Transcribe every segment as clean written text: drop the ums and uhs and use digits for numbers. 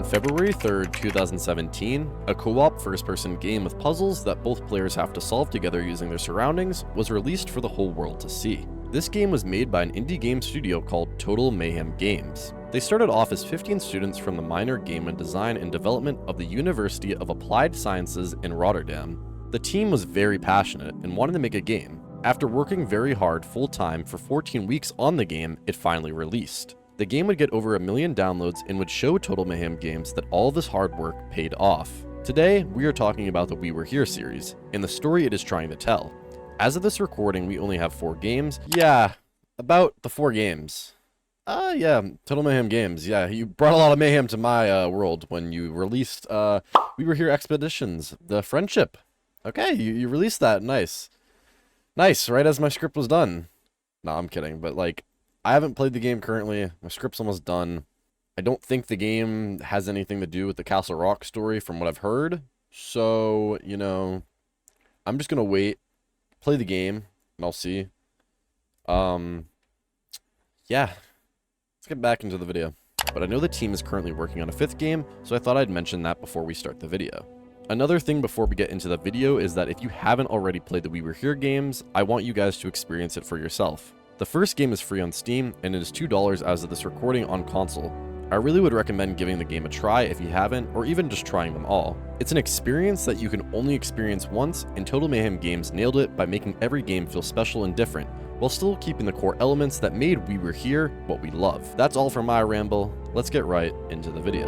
On February 3rd, 2017, a co-op first-person game with puzzles that both players have to solve together using their surroundings was released for the whole world to see. This game was made by an indie game studio called Total Mayhem Games. They started off as 15 students from the minor game and design and development of the University of Applied Sciences in Rotterdam. The team was very passionate and wanted to make a game. After working very hard full-time for 14 weeks on the game, it finally released. The game would get over 1 million downloads and would show Total Mayhem Games that all this hard work paid off. Today, we are talking about the We Were Here series, and the story it is trying to tell. As of this recording, we only have 4 games. Yeah, about the 4 games. Yeah, Total Mayhem Games. Yeah, you brought a lot of mayhem to my world when you released We Were Here Expeditions, the Friendship. Okay, you released that, nice. Nice, right as my script was done. No, I'm kidding, but like, I haven't played the game currently. My script's almost done. I don't think the game has anything to do with the Castle Rock story from what I've heard. So, you know, I'm just gonna wait, play the game, and I'll see. Yeah. Let's get back into the video. But I know the team is currently working on a 5th game, so I thought I'd mention that before we start the video. Another thing before we get into the video is that if you haven't already played the We Were Here games, I want you guys to experience it for yourself. The first game is free on Steam, and it is $2 as of this recording on console. I really would recommend giving the game a try if you haven't, or even just trying them all. It's an experience that you can only experience once, and Total Mayhem Games nailed it by making every game feel special and different, while still keeping the core elements that made We Were Here what we love. That's all for my ramble. Let's get right into the video.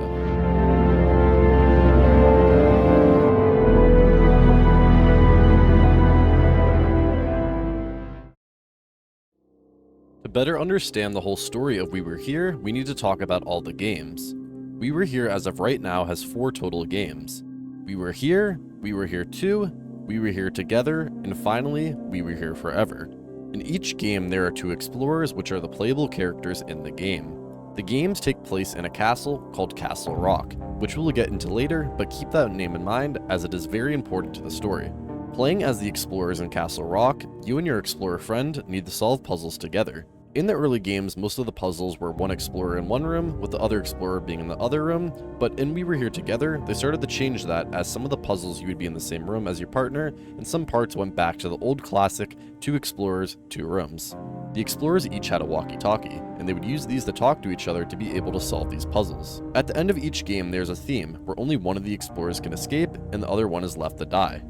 To better understand the whole story of We Were Here, we need to talk about all the games. We Were Here as of right now has 4 total games. We Were Here 2, We Were Here Together, and finally, We Were Here Forever. In each game, there are 2 explorers, which are the playable characters in the game. The games take place in a castle called Castle Rock, which we will get into later, but keep that name in mind as it is very important to the story. Playing as the explorers in Castle Rock, you and your explorer friend need to solve puzzles together. In the early games, most of the puzzles were one explorer in one room, with the other explorer being in the other room, but in We Were Here Together, they started to change that as some of the puzzles you would be in the same room as your partner, and some parts went back to the old classic 2 explorers, 2 rooms. The explorers each had a walkie-talkie, and they would use these to talk to each other to be able to solve these puzzles. At the end of each game, there's a theme, where only one of the explorers can escape, and the other one is left to die.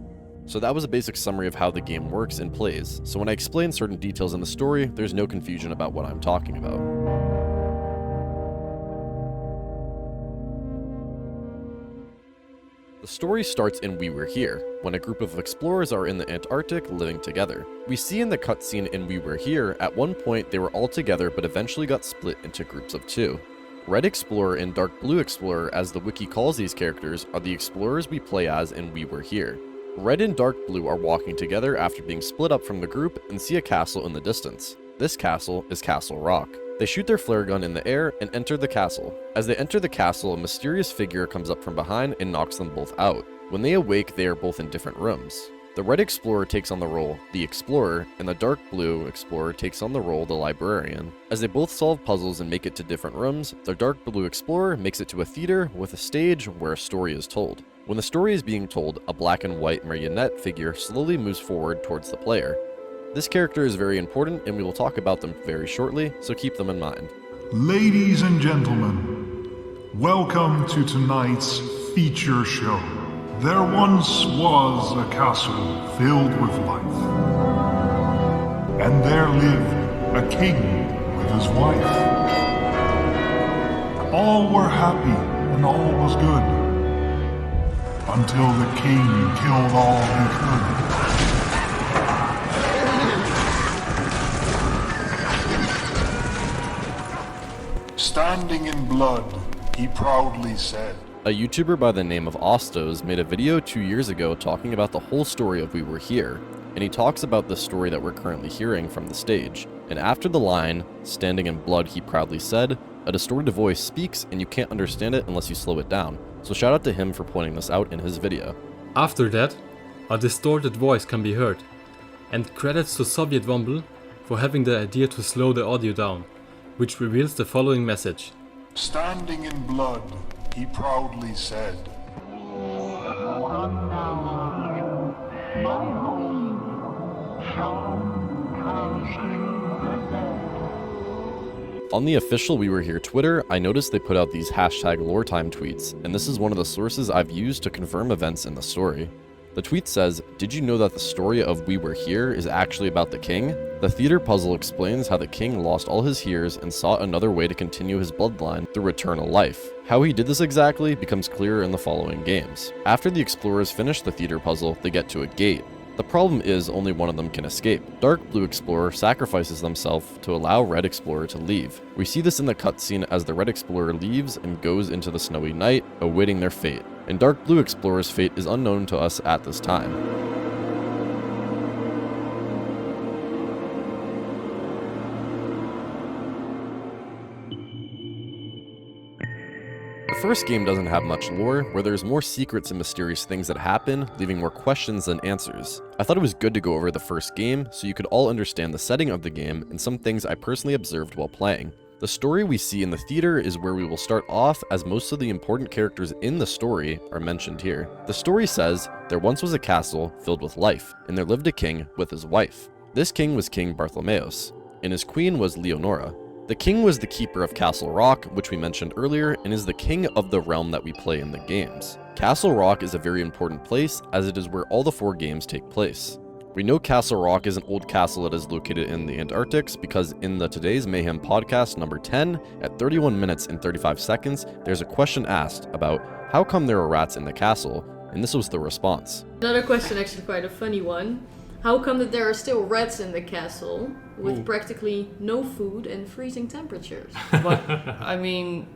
So that was a basic summary of how the game works and plays, so when I explain certain details in the story, there's no confusion about what I'm talking about. The story starts in We Were Here, when a group of explorers are in the Antarctic living together. We see in the cutscene in We Were Here, at one point they were all together but eventually got split into groups of 2. Red Explorer and Dark Blue Explorer, as the wiki calls these characters, are the explorers we play as in We Were Here. Red and Dark Blue are walking together after being split up from the group and see a castle in the distance. This castle is Castle Rock. They shoot their flare gun in the air and enter the castle. As they enter the castle, a mysterious figure comes up from behind and knocks them both out. When they awake, they are both in different rooms. The Red Explorer takes on the role, the Explorer, and the Dark Blue Explorer takes on the role, the Librarian. As they both solve puzzles and make it to different rooms, the Dark Blue Explorer makes it to a theater with a stage where a story is told. When the story is being told, a black and white marionette figure slowly moves forward towards the player. This character is very important and we will talk about them very shortly, so keep them in mind. Ladies and gentlemen, welcome to tonight's feature show. There once was a castle filled with life, and there lived a king with his wife. All were happy and all was good, until the king killed all he could. Standing in blood, he proudly said. A YouTuber by the name of Ostos made a video 2 years ago talking about the whole story of We Were Here, and he talks about the story that we're currently hearing from the stage. And after the line, standing in blood he proudly said, a distorted voice speaks and you can't understand it unless you slow it down. So shout out to him for pointing this out in his video. After that, a distorted voice can be heard, and credits to Soviet Womble for having the idea to slow the audio down, which reveals the following message. Standing in blood, he proudly said, "From now on, my home shall house the dead." On the official We Were Here Twitter, I noticed they put out these hashtag loretime tweets, and this is one of the sources I've used to confirm events in the story. The tweet says, "Did you know that the story of We Were Here is actually about the king? The theater puzzle explains how the king lost all his hears and sought another way to continue his bloodline through eternal life. How he did this exactly becomes clearer in the following games. After the explorers finish the theater puzzle, they get to a gate. The problem is only one of them can escape. Dark Blue Explorer sacrifices themselves to allow Red Explorer to leave. We see this in the cutscene as the Red Explorer leaves and goes into the snowy night, awaiting their fate. And Dark Blue Explorer's fate is unknown to us at this time. The first game doesn't have much lore, where there's more secrets and mysterious things that happen, leaving more questions than answers. I thought it was good to go over the first game, so you could all understand the setting of the game and some things I personally observed while playing. The story we see in the theater is where we will start off, as most of the important characters in the story are mentioned here. The story says, there once was a castle filled with life, and there lived a king with his wife. This king was King Bartholomeus, and his queen was Leonora. The king was the keeper of Castle Rock, which we mentioned earlier, and is the king of the realm that we play in the games. Castle Rock is a very important place, as it is where all the 4 games take place. We know Castle Rock is an old castle that is located in the Antarctics because in the Today's Mayhem podcast number 10, at 31 minutes and 35 seconds, there's a question asked about how come there are rats in the castle, and this was the response. Another question, actually quite a funny one. How come that there are still rats in the castle with practically no food and freezing temperatures? But, I mean,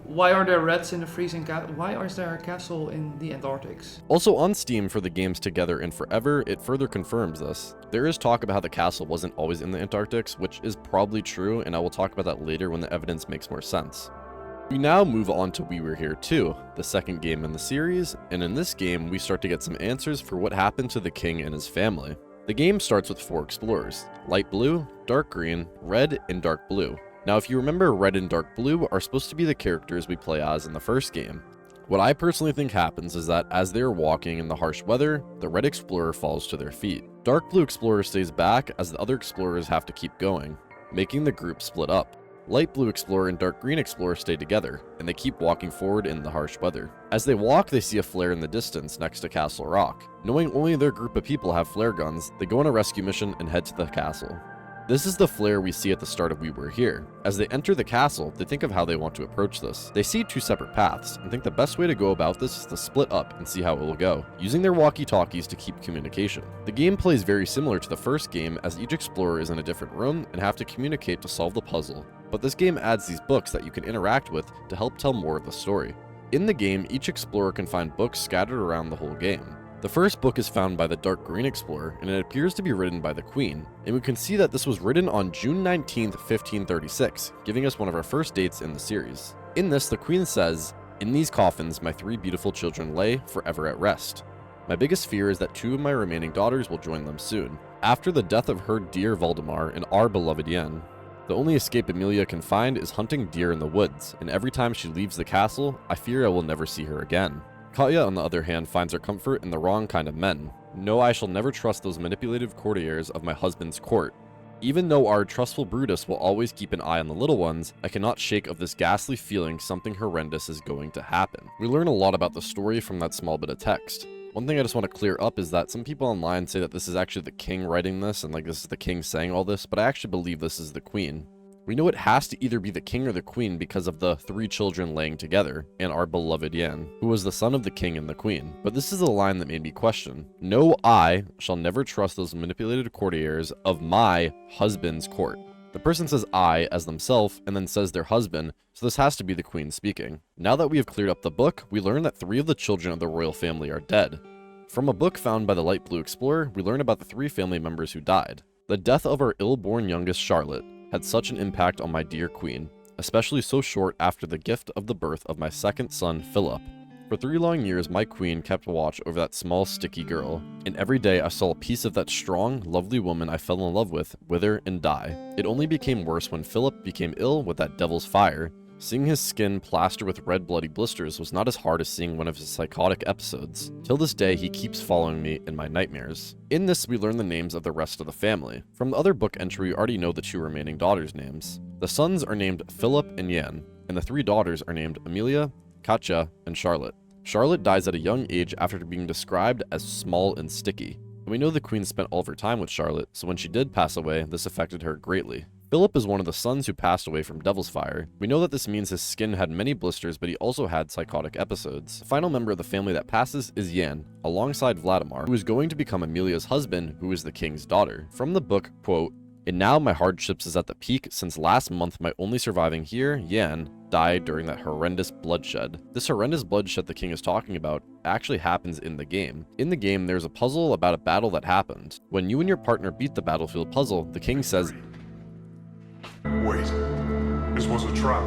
why are there rats in the freezing castle? Why is there a castle in the Antarctics? Also on Steam for the games Together and Forever, it further confirms this. There is talk about how the castle wasn't always in the Antarctics, which is probably true, and I will talk about that later when the evidence makes more sense. We now move on to We Were Here 2, the second game in the series, and in this game we start to get some answers for what happened to the king and his family. The game starts with 4 explorers, light blue, dark green, red, and dark blue. Now if you remember, red and dark blue are supposed to be the characters we play as in the first game. What I personally think happens is that as they are walking in the harsh weather, the red explorer falls to their feet. Dark blue explorer stays back as the other explorers have to keep going, making the group split up. Light blue explorer and dark green explorer stay together, and they keep walking forward in the harsh weather. As they walk, they see a flare in the distance next to Castle Rock. Knowing only their group of people have flare guns, they go on a rescue mission and head to the castle. This is the flare we see at the start of We Were Here. As they enter the castle, they think of how they want to approach this. They see 2 separate paths, and think the best way to go about this is to split up and see how it will go, using their walkie-talkies to keep communication. The game plays very similar to the first game, as each explorer is in a different room and have to communicate to solve the puzzle. But this game adds these books that you can interact with to help tell more of the story. In the game, each explorer can find books scattered around the whole game. The first book is found by the dark green explorer, and it appears to be written by the queen, and we can see that this was written on June 19th, 1536, giving us one of our first dates in the series. In this, the queen says, "In these coffins my 3 beautiful children lay, forever at rest. My biggest fear is that 2 of my remaining daughters will join them soon. After the death of her dear Valdemar and our beloved Yen, the only escape Amelia can find is hunting deer in the woods, and every time she leaves the castle, I fear I will never see her again. Katya, on the other hand, finds her comfort in the wrong kind of men. No, I shall never trust those manipulative courtiers of my husband's court. Even though our trustful Brutus will always keep an eye on the little ones, I cannot shake of this ghastly feeling something horrendous is going to happen." We learn a lot about the story from that small bit of text. One thing I just want to clear up is that some people online say that this is actually the king writing this, and like this is the king saying all this, but I actually believe this is the queen. We know it has to either be the king or the queen because of the 3 children laying together, and our beloved Yan, who was the son of the king and the queen. But this is a line that made me question. No, I shall never trust those manipulated courtiers of my husband's court. The person says I as themselves, and then says their husband, so this has to be the queen speaking. Now that we have cleared up the book, we learn that 3 of the children of the royal family are dead. From a book found by the light blue explorer, we learn about the 3 family members who died. The death of our ill-born youngest Charlotte had such an impact on my dear queen, especially so short after the gift of the birth of my second son, Philip. For 3 long years, my queen kept watch over that small, sticky girl, and every day I saw a piece of that strong, lovely woman I fell in love with wither and die. It only became worse when Philip became ill with that devil's fire, Seeing his skin plastered with red bloody blisters was not as hard as seeing one of his psychotic episodes. Till this day, he keeps following me in my nightmares. In this, we learn the names of the rest of the family. From the other book entry, we already know the 2 remaining daughters' names. The sons are named Philip and Yan, and the 3 daughters are named Amelia, Katja, and Charlotte. Charlotte dies at a young age after being described as small and sticky. And we know the queen spent all of her time with Charlotte, so when she did pass away, this affected her greatly. Philip is one of the sons who passed away from Devil's Fire. We know that this means his skin had many blisters, but he also had psychotic episodes. The final member of the family that passes is Yan, alongside Vladimir, who is going to become Amelia's husband, who is the king's daughter. From the book, quote, "And now my hardships is at the peak, since last month my only surviving here, Yan, died during that horrendous bloodshed." This horrendous bloodshed the king is talking about actually happens in the game. In the game, there's a puzzle about a battle that happened. When you and your partner beat the battlefield puzzle, the king says, Wait, this was a trap.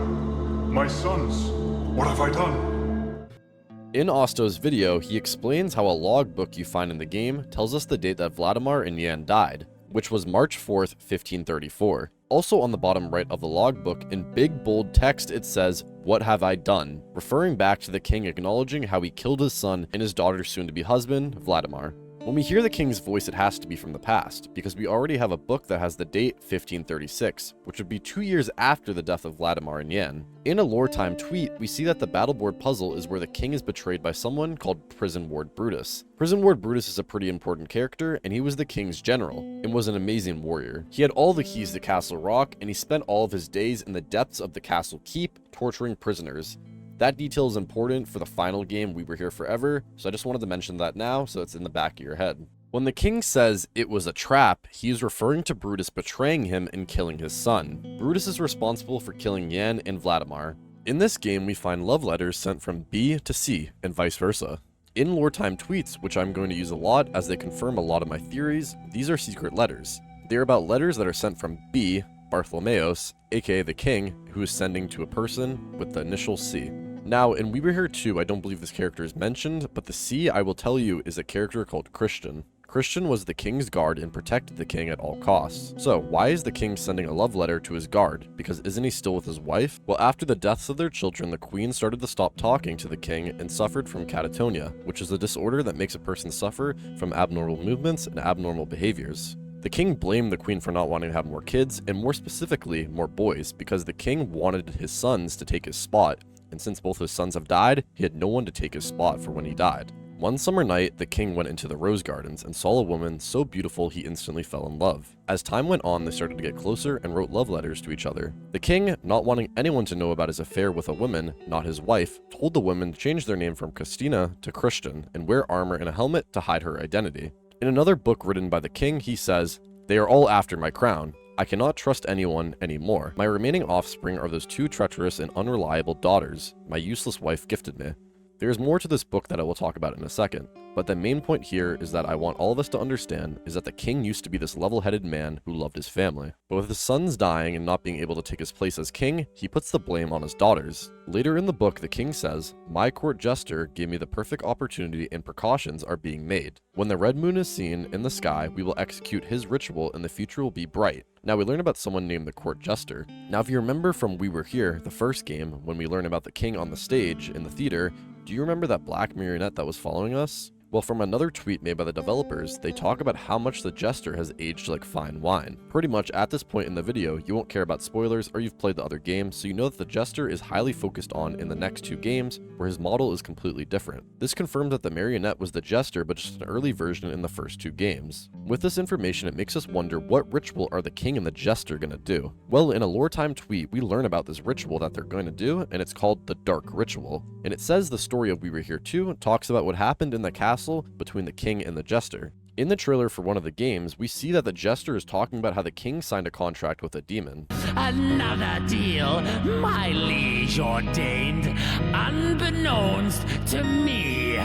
My sons, what have I done? in Osto's video, he explains how a logbook you find in the game tells us the date that Vladimir and Yan died, which was March 4th, 1534. Also on the bottom right of the logbook, in big bold text, it says, "What have I done?" referring back to the king acknowledging how he killed his son and his daughter's soon-to-be husband, Vladimir. When we hear the king's voice, it has to be from the past, because we already have a book that has the date 1536, which would be 2 years after the death of Vladimir and Yan. In a lore time tweet, we see that the battleboard puzzle is where the king is betrayed by someone called Prison Ward Brutus. Prison Ward Brutus is a pretty important character, and he was the king's general, and was an amazing warrior. He had all the keys to Castle Rock, and he spent all of his days in the depths of the castle keep, torturing prisoners. That detail is important for the final game, We Were Here Forever, so I just wanted to mention that now so it's in the back of your head. When the king says it was a trap, he is referring to Brutus betraying him and killing his son. Brutus is responsible for killing Yan and Vladimir. In this game, we find love letters sent from B to C, and vice versa. In lore time tweets, which I'm going to use a lot as they confirm a lot of my theories, these are secret letters. They're about letters that are sent from B, Bartholomeos, aka the king, who is sending to a person with the initial C. Now, in We Were Here Too, I don't believe this character is mentioned, but the C, I will tell you, is a character called Christian. Christian was the king's guard and protected the king at all costs. So, why is the king sending a love letter to his guard? Because isn't he still with his wife? Well, after the deaths of their children, the queen started to stop talking to the king and suffered from catatonia, which is a disorder that makes a person suffer from abnormal movements and abnormal behaviors. The king blamed the queen for not wanting to have more kids, and more specifically, more boys, because the king wanted his sons to take his spot, and since both his sons have died, he had no one to take his spot for when he died. One summer night, the king went into the rose gardens and saw a woman so beautiful he instantly fell in love. As time went on, they started to get closer and wrote love letters to each other. The king, not wanting anyone to know about his affair with a woman, not his wife, told the woman to change their name from Christina to Christian and wear armor and a helmet to hide her identity. In another book written by the king, he says, "They are all after my crown. I cannot trust anyone anymore. My remaining offspring are those 2 treacherous and unreliable daughters my useless wife gifted me." There is more to this book that I will talk about in a second, but the main point here is that I want all of us to understand is that the king used to be this level-headed man who loved his family. But with his sons dying and not being able to take his place as king, he puts the blame on his daughters. Later in the book, the king says, "My court jester gave me the perfect opportunity and precautions are being made. When the red moon is seen in the sky, we will execute his ritual and the future will be bright." Now we learn about someone named the court jester. Now if you remember from We Were Here, the first game, when we learn about the king on the stage in the theater, do you remember that black marionette that was following us? Well, from another tweet made by the developers, they talk about how much the jester has aged like fine wine. Pretty much at this point in the video, you won't care about spoilers or you've played the other games, so you know that the jester is highly focused on in the next 2 games, where his model is completely different. This confirms that the marionette was the jester, but just an early version in the first 2 games. With this information, it makes us wonder what ritual are the king and the jester gonna do? Well, in a lore time tweet, we learn about this ritual that they're going to do, and it's called the Dark Ritual. And it says the story of We Were Here Too talks about what happened in the castle between the king and the jester. In the trailer for one of the games, we see that the jester is talking about how the king signed a contract with a demon. Another deal, my liege ordained, unbeknownst to me.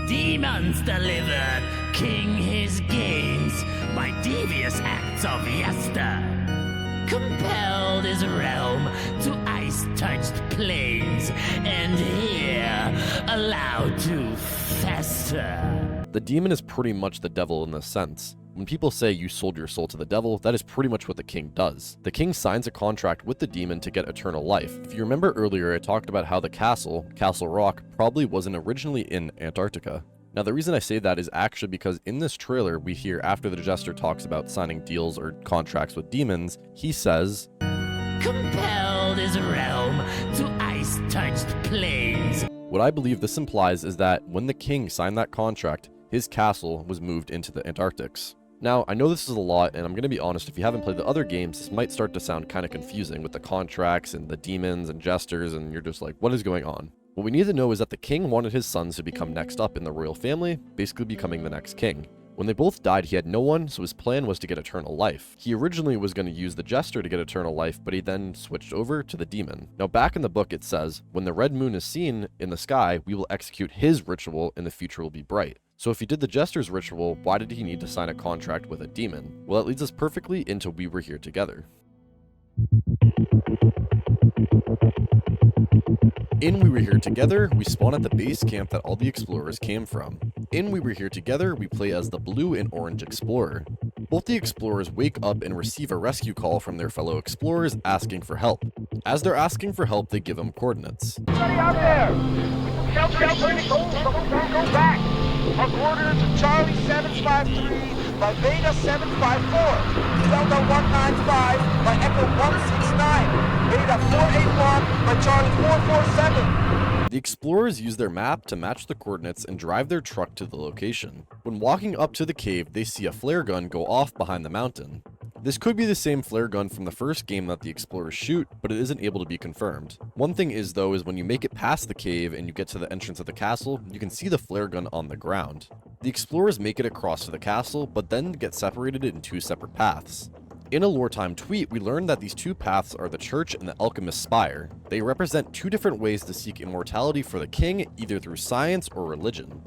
Demons delivered, king his gains by devious acts of yester. Compelled his realm to ice-touched plains, and here allowed to fester. The demon is pretty much the devil in this sense. When people say you sold your soul to the devil, that is pretty much what the king does. The king signs a contract with the demon to get eternal life. If you remember earlier, I talked about how the Castle Rock, probably wasn't originally in Antarctica. Now, the reason I say that is actually because in this trailer, we hear after the Jester talks about signing deals or contracts with demons, he says, Compelled his realm to ice-touched plains. What I believe this implies is that when the king signed that contract, his castle was moved into the Antarctics. Now, I know this is a lot, and I'm going to be honest, if you haven't played the other games, this might start to sound kind of confusing with the contracts and the demons and jesters, and you're just like, what is going on? What we need to know is that the king wanted his sons to become next up in the royal family, basically becoming the next king. When they both died, he had no one, so his plan was to get eternal life. He originally was going to use the jester to get eternal life, but he then switched over to the demon. Now, back in the book it says, when the red moon is seen in the sky, we will execute his ritual and the future will be bright. So if he did the jester's ritual, why did he need to sign a contract with a demon? Well, it leads us perfectly into We Were Here Together. In We Were Here Together, we spawn at the base camp that all the explorers came from. In We Were Here Together, we play as the blue and orange explorer. Both the explorers wake up and receive a rescue call from their fellow explorers asking for help. As they're asking for help, they give them coordinates. Somebody out there! Help, go back! Our coordinates are Charlie 753 by Beta 754, Delta 195 by Echo 169, Beta 481 by Charlie 447. The explorers use their map to match the coordinates and drive their truck to the location. When walking up to the cave, they see a flare gun go off behind the mountain. This could be the same flare gun from the first game that the explorers shoot, but it isn't able to be confirmed. One thing is though, is when you make it past the cave and you get to the entrance of the castle, you can see the flare gun on the ground. The explorers make it across to the castle, but then get separated in two separate paths. In a Lore Time tweet, we learned that these two paths are the church and the alchemist spire. They represent two different ways to seek immortality for the king, either through science or religion.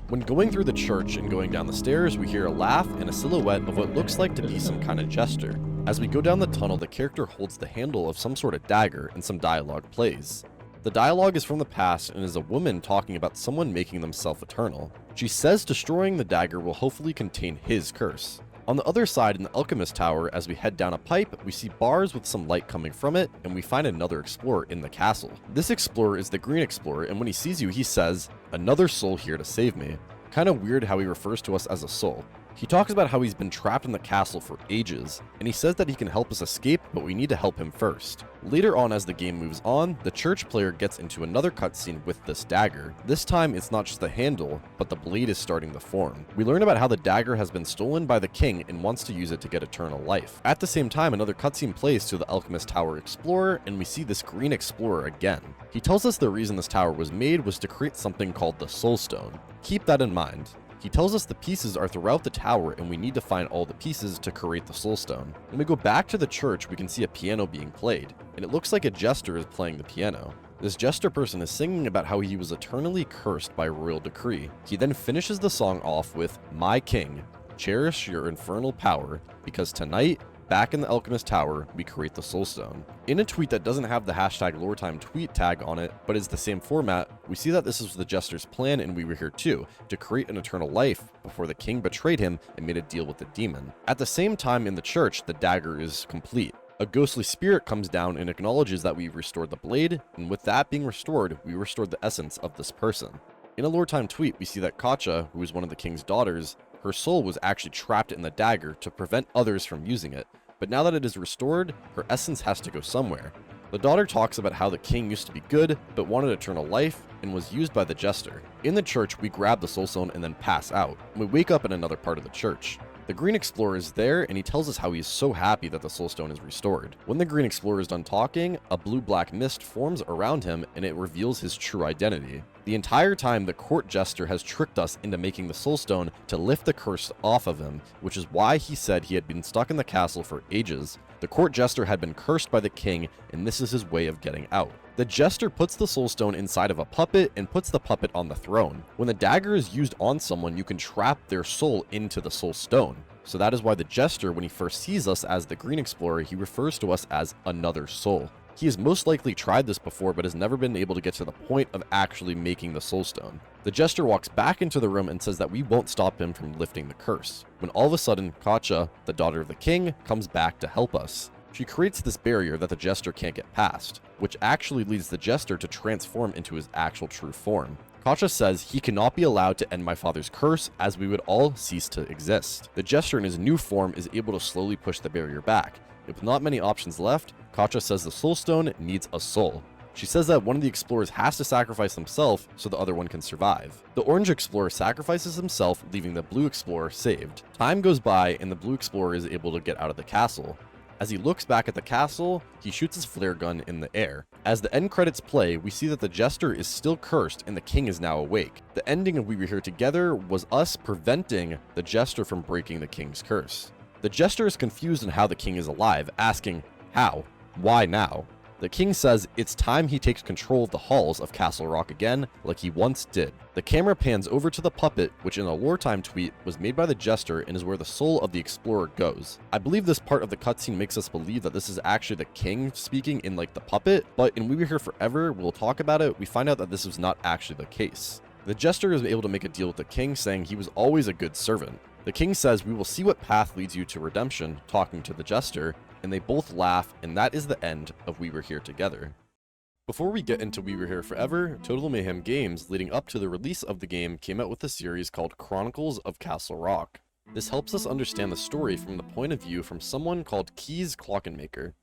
When going through the church and going down the stairs, we hear a laugh and a silhouette of what looks like to be some kind of jester. As we go down the tunnel, the character holds the handle of some sort of dagger and some dialogue plays. The dialogue is from the past and is a woman talking about someone making themselves eternal. She says destroying the dagger will hopefully contain his curse. On the other side in the Alchemist Tower, as we head down a pipe, we see bars with some light coming from it, and we find another explorer in the castle. This explorer is the Green Explorer, and when he sees you, he says, "Another soul here to save me." Kinda weird how he refers to us as a soul. He talks about how he's been trapped in the castle for ages, and he says that he can help us escape, but we need to help him first. Later on as the game moves on, the church player gets into another cutscene with this dagger. This time it's not just the handle, but the blade is starting to form. We learn about how the dagger has been stolen by the king and wants to use it to get eternal life. At the same time, another cutscene plays to the Alchemist Tower Explorer, and we see this Green Explorer again. He tells us the reason this tower was made was to create something called the Soul Stone. Keep that in mind. He tells us the pieces are throughout the tower and we need to find all the pieces to create the Soul Stone. When we go back to the church, we can see a piano being played, and it looks like a jester is playing the piano. This jester person is singing about how he was eternally cursed by royal decree. He then finishes the song off with, "My king, cherish your infernal power, because tonight, back in the Alchemist Tower, we create the Soul Stone." In a tweet that doesn't have the hashtag LoreTimeTweet tag on it, but is the same format, we see that this was the Jester's plan and We Were Here too, to create an eternal life before the king betrayed him and made a deal with the demon. At the same time in the church, the dagger is complete. A ghostly spirit comes down and acknowledges that we've restored the blade, and with that being restored, we restored the essence of this person. In a LoreTime tweet, we see that Katja, who is one of the king's daughters, her soul was actually trapped in the dagger to prevent others from using it. But now that it is restored, her essence has to go somewhere. The daughter talks about how the king used to be good, but wanted eternal life, and was used by the jester. In the church, we grab the Soul Stone and then pass out. We wake up in another part of the church. The Green Explorer is there, and he tells us how he is so happy that the Soul Stone is restored. When the Green Explorer is done talking, a blue-black mist forms around him, and it reveals his true identity. The entire time, the court jester has tricked us into making the Soul Stone to lift the curse off of him, which is why he said he had been stuck in the castle for ages. The court jester had been cursed by the king, and this is his way of getting out. The jester puts the Soul Stone inside of a puppet and puts the puppet on the throne. When the dagger is used on someone, you can trap their soul into the Soul Stone. So that is why the jester, when he first sees us as the Green Explorer, he refers to us as another soul. He has most likely tried this before but has never been able to get to the point of actually making the soul stone. The jester walks back into the room and says that we won't stop him from lifting the curse, when all of a sudden Katja, the daughter of the king, comes back to help us. She creates this barrier that the jester can't get past, which actually leads the jester to transform into his actual true form. Katja says he cannot be allowed to end my father's curse, as we would all cease to exist. The jester in his new form is able to slowly push the barrier back. With not many options left, Katja says the soul stone needs a soul. She says that one of the explorers has to sacrifice himself so the other one can survive. The orange explorer sacrifices himself, leaving the blue explorer saved. Time goes by and the blue explorer is able to get out of the castle. As he looks back at the castle, he shoots his flare gun in the air. As the end credits play, we see that the jester is still cursed and the king is now awake. The ending of We Were Here Together was us preventing the jester from breaking the king's curse. The jester is confused on how the king is alive, asking, how? Why now? The king says it's time he takes control of the halls of Castle Rock again, like he once did. The camera pans over to the puppet, which in a wartime tweet was made by the jester and is where the soul of the explorer goes. I believe this part of the cutscene makes us believe that this is actually the king speaking in like the puppet, but in We Were Here Forever, we'll talk about it, we find out that this was not actually the case. The jester is able to make a deal with the king, saying he was always a good servant. The king says we will see what path leads you to redemption, talking to the jester, and they both laugh, and that is the end of We Were Here Together. Before we get into We Were Here Forever, Total Mayhem Games, leading up to the release of the game, came out with a series called Chronicles of Castle Rock. This helps us understand the story from the point of view from someone called Keys Clockenmaker.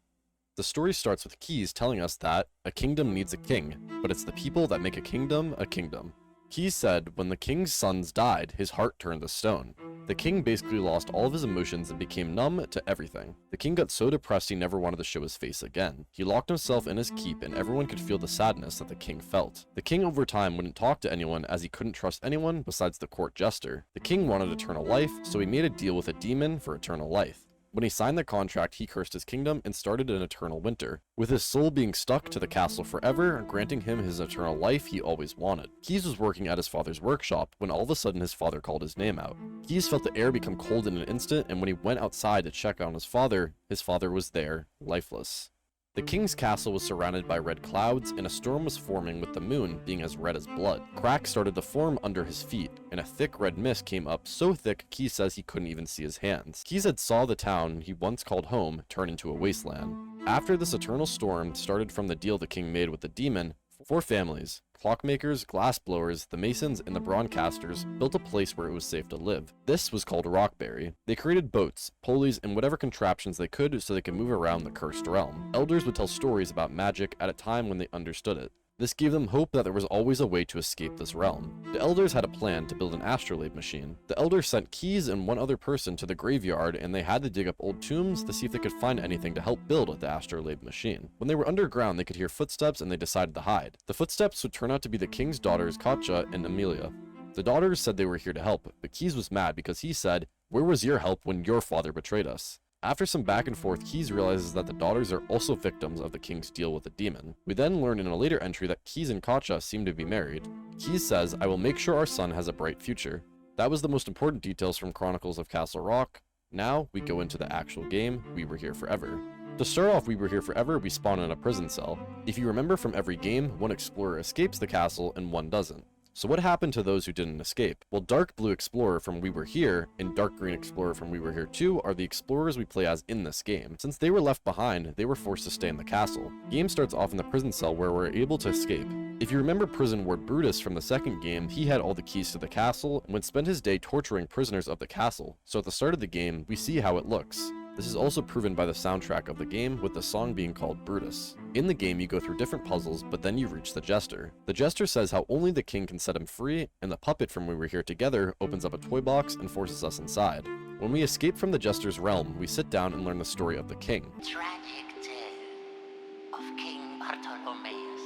The story starts with Keys telling us that a kingdom needs a king, but it's the people that make a kingdom a kingdom. Keys said when the king's sons died, his heart turned to stone. The king basically lost all of his emotions and became numb to everything. The king got so depressed he never wanted to show his face again. He locked himself in his keep and everyone could feel the sadness that the king felt. The king over time wouldn't talk to anyone as he couldn't trust anyone besides the court jester. The king wanted eternal life, so he made a deal with a demon for eternal life. When he signed the contract, he cursed his kingdom and started an eternal winter, with his soul being stuck to the castle forever, granting him his eternal life he always wanted. Keys was working at his father's workshop when all of a sudden his father called his name out. Keys felt the air become cold in an instant, and when he went outside to check on his father was there, lifeless. The king's castle was surrounded by red clouds, and a storm was forming with the moon being as red as blood. Cracks started to form under his feet, and a thick red mist came up so thick Keys says he couldn't even see his hands. Keys had saw the town he once called home turn into a wasteland. After this eternal storm started from the deal the king made with the demon, 4 families, clockmakers, glassblowers, the masons, and the broadcasters, built a place where it was safe to live. This was called Rockberry. They created boats, pulleys, and whatever contraptions they could so they could move around the cursed realm. Elders would tell stories about magic at a time when they understood it. This gave them hope that there was always a way to escape this realm. The elders had a plan to build an astrolabe machine. The elders sent Keys and one other person to the graveyard, and they had to dig up old tombs to see if they could find anything to help build the astrolabe machine. When they were underground, they could hear footsteps and they decided to hide. The footsteps would turn out to be the king's daughters Katja and Amelia. The daughters said they were here to help, but Keys was mad because he said, "Where was your help when your father betrayed us?" After some back and forth, Keys realizes that the daughters are also victims of the king's deal with the demon. We then learn in a later entry that Keys and Katja seem to be married. Keys says, "I will make sure our son has a bright future." That was the most important details from Chronicles of Castle Rock. Now we go into the actual game, We Were Here Forever. To start off We Were Here Forever, we spawn in a prison cell. If you remember from every game, one explorer escapes the castle and one doesn't. So what happened to those who didn't escape? Well, Dark Blue Explorer from We Were Here and Dark Green Explorer from We Were Here 2 are the explorers we play as in this game. Since they were left behind, they were forced to stay in the castle. The game starts off in the prison cell where we're able to escape. If you remember prison ward Brutus from the second game, he had all the keys to the castle and would spend his day torturing prisoners of the castle. So at the start of the game, we see how it looks. This is also proven by the soundtrack of the game, with the song being called Brutus. In the game, you go through different puzzles, but then you reach the Jester. The Jester says how only the king can set him free, and the puppet from We Were Here Together opens up a toy box and forces us inside. When we escape from the Jester's realm, we sit down and learn the story of the king. Tragic tale of King Bartholomeus.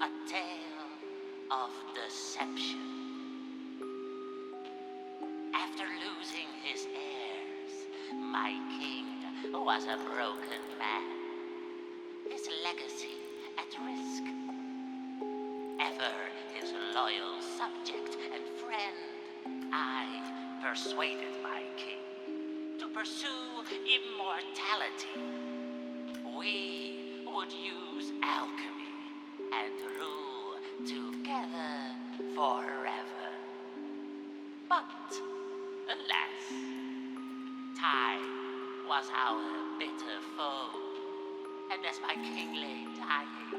A tale of deception. After losing his heirs, my king was a broken man. His legacy at risk. Ever his loyal subject and friend, I persuaded my king to pursue immortality. We would use alchemy and rule together forever. But, alas, time was our bitter foe, and as my king lay dying,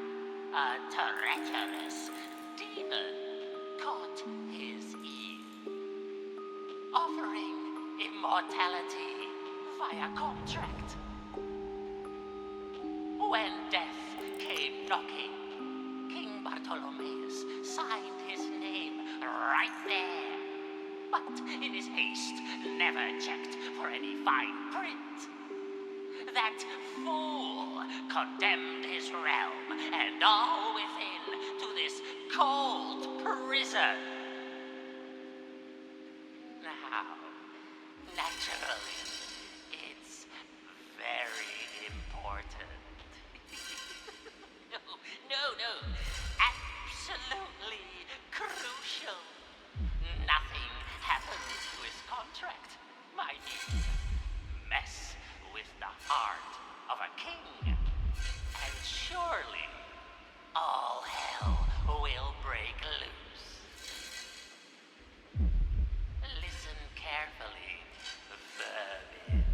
a treacherous demon caught his ear, offering immortality via contract. When death came knocking, King Bartholomeus signed his name right there. But in his haste, never checked for any fine print. That fool condemned his realm and all within to this cold prison. Now, naturally, it's very important. No, absolutely crucial. Nothing happens to his contract, mind you. Mess with the heart of a king, and surely all hell will break loose. Listen carefully, vermin.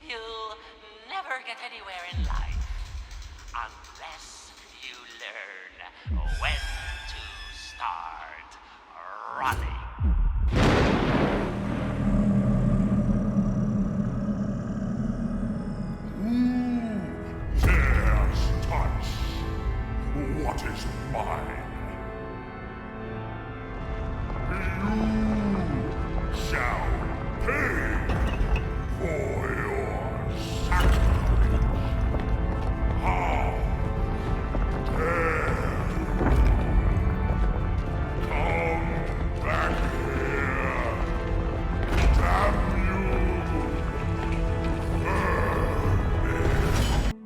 You'll never get anywhere in life unless you learn when to start running. Who dares touch what is mine? You shall pay for your sacrifice. How dare you come back here? Damn you!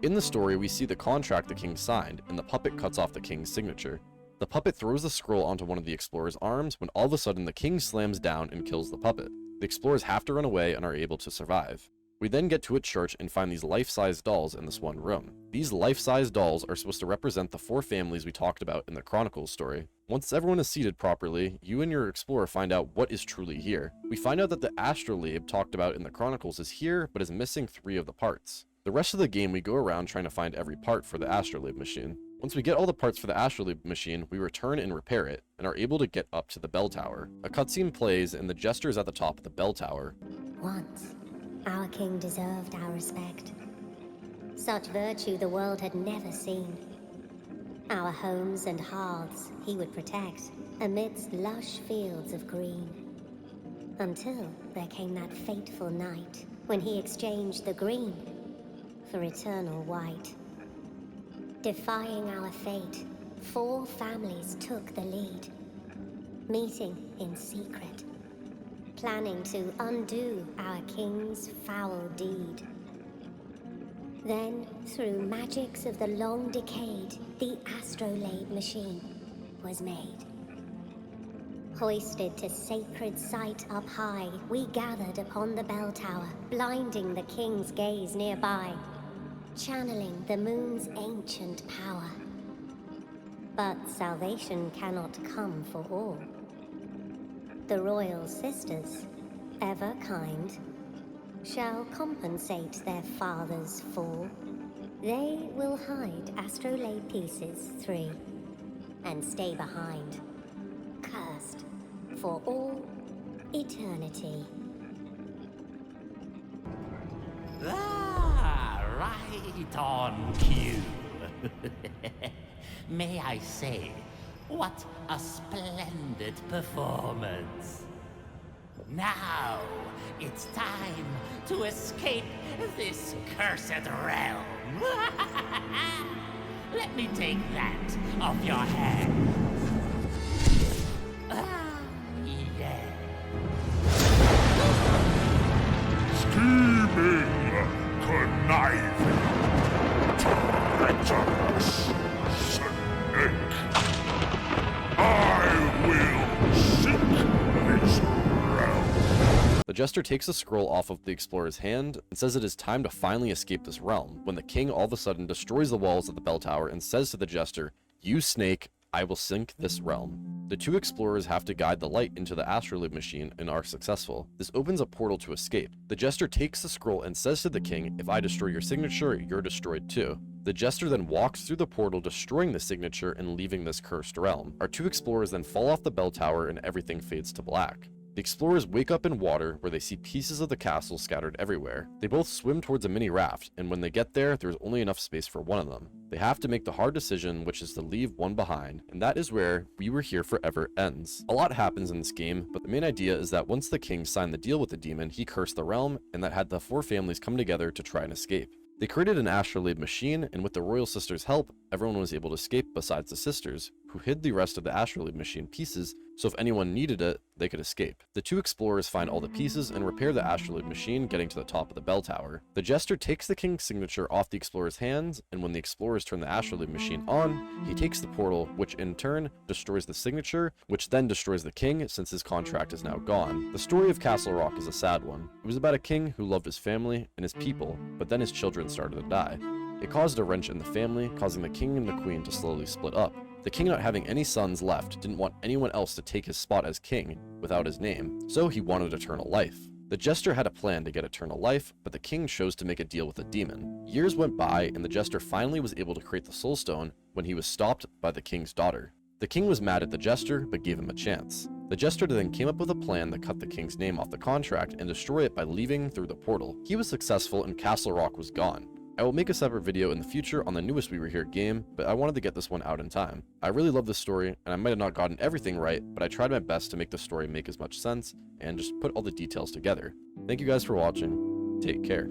In the story, we see the contract the king signed, and the puppet cuts off the king's signature. The puppet throws the scroll onto one of the explorer's arms when all of a sudden the king slams down and kills the puppet. The explorers have to run away and are able to survive. We then get to a church and find these life-size dolls in this one room. These life-size dolls are supposed to represent the 4 families we talked about in the Chronicles story. Once everyone is seated properly, you and your explorer find out what is truly here. We find out that the astrolabe talked about in the Chronicles is here, but is missing 3 of the parts. The rest of the game we go around trying to find every part for the astrolabe machine. Once we get all the parts for the astrolabe machine, we return and repair it, and are able to get up to the bell tower. A cutscene plays, and the gesture is at the top of the bell tower. Once, our king deserved our respect. Such virtue the world had never seen. Our homes and hearths he would protect, amidst lush fields of green. Until there came that fateful night, when he exchanged the green for eternal white. Defying our fate, 4 families took the lead, meeting in secret, planning to undo our king's foul deed. Then, through magics of the long decade, the astrolabe machine was made. Hoisted to sacred sight up high, we gathered upon the bell tower, blinding the king's gaze nearby, channeling the moon's ancient power. But salvation cannot come for all. The royal sisters, ever kind, shall compensate their father's fall. They will hide astrolabe pieces 3 and stay behind, cursed for all eternity. Right on cue. May I say, what a splendid performance. Now, it's time to escape this cursed realm. Let me take that off your hands. Yeah. Scheming, conniving, treacherous snake. I will seek this realm. The Jester takes the scroll off of the explorer's hand and says it is time to finally escape this realm, when the king all of a sudden destroys the walls of the bell tower and says to the Jester, "You snake, I will sink this realm." The two explorers have to guide the light into the astrolabe machine and are successful. This opens a portal to escape. The Jester takes the scroll and says to the king, "If I destroy your signature, you're destroyed too." The Jester then walks through the portal, destroying the signature and leaving this cursed realm. Our two explorers then fall off the bell tower and everything fades to black. The explorers wake up in water where they see pieces of the castle scattered everywhere. They both swim towards a mini raft, and when they get there, there's only enough space for one of them. They have to make the hard decision, which is to leave one behind, and that is where We Were Here Forever ends. A lot happens in this game, but the main idea is that once the king signed the deal with the demon, he cursed the realm, and that had the four families come together to try and escape. They created an astrolabe machine, and with the royal sisters' help, everyone was able to escape besides the sisters, who hid the rest of the astrolabe machine pieces, so if anyone needed it, they could escape. The two explorers find all the pieces and repair the astrolabe machine, getting to the top of the bell tower. The Jester takes the king's signature off the explorer's hands, and when the explorers turn the astrolabe machine on, he takes the portal, which in turn destroys the signature, which then destroys the king since his contract is now gone. The story of Castle Rock is a sad one. It was about a king who loved his family and his people, but then his children started to die. It caused a wrench in the family, causing the king and the queen to slowly split up. The king, not having any sons left, didn't want anyone else to take his spot as king without his name, so he wanted eternal life. The Jester had a plan to get eternal life, but the king chose to make a deal with a demon. Years went by, and the Jester finally was able to create the Soul Stone when he was stopped by the king's daughter. The king was mad at the Jester, but gave him a chance. The Jester then came up with a plan that cut the king's name off the contract and destroy it by leaving through the portal. He was successful, and Castle Rock was gone. I will make a separate video in the future on the newest We Were Here game, but I wanted to get this one out in time. I really love this story, and I might have not gotten everything right, but I tried my best to make the story make as much sense and just put all the details together. Thank you guys for watching. Take care.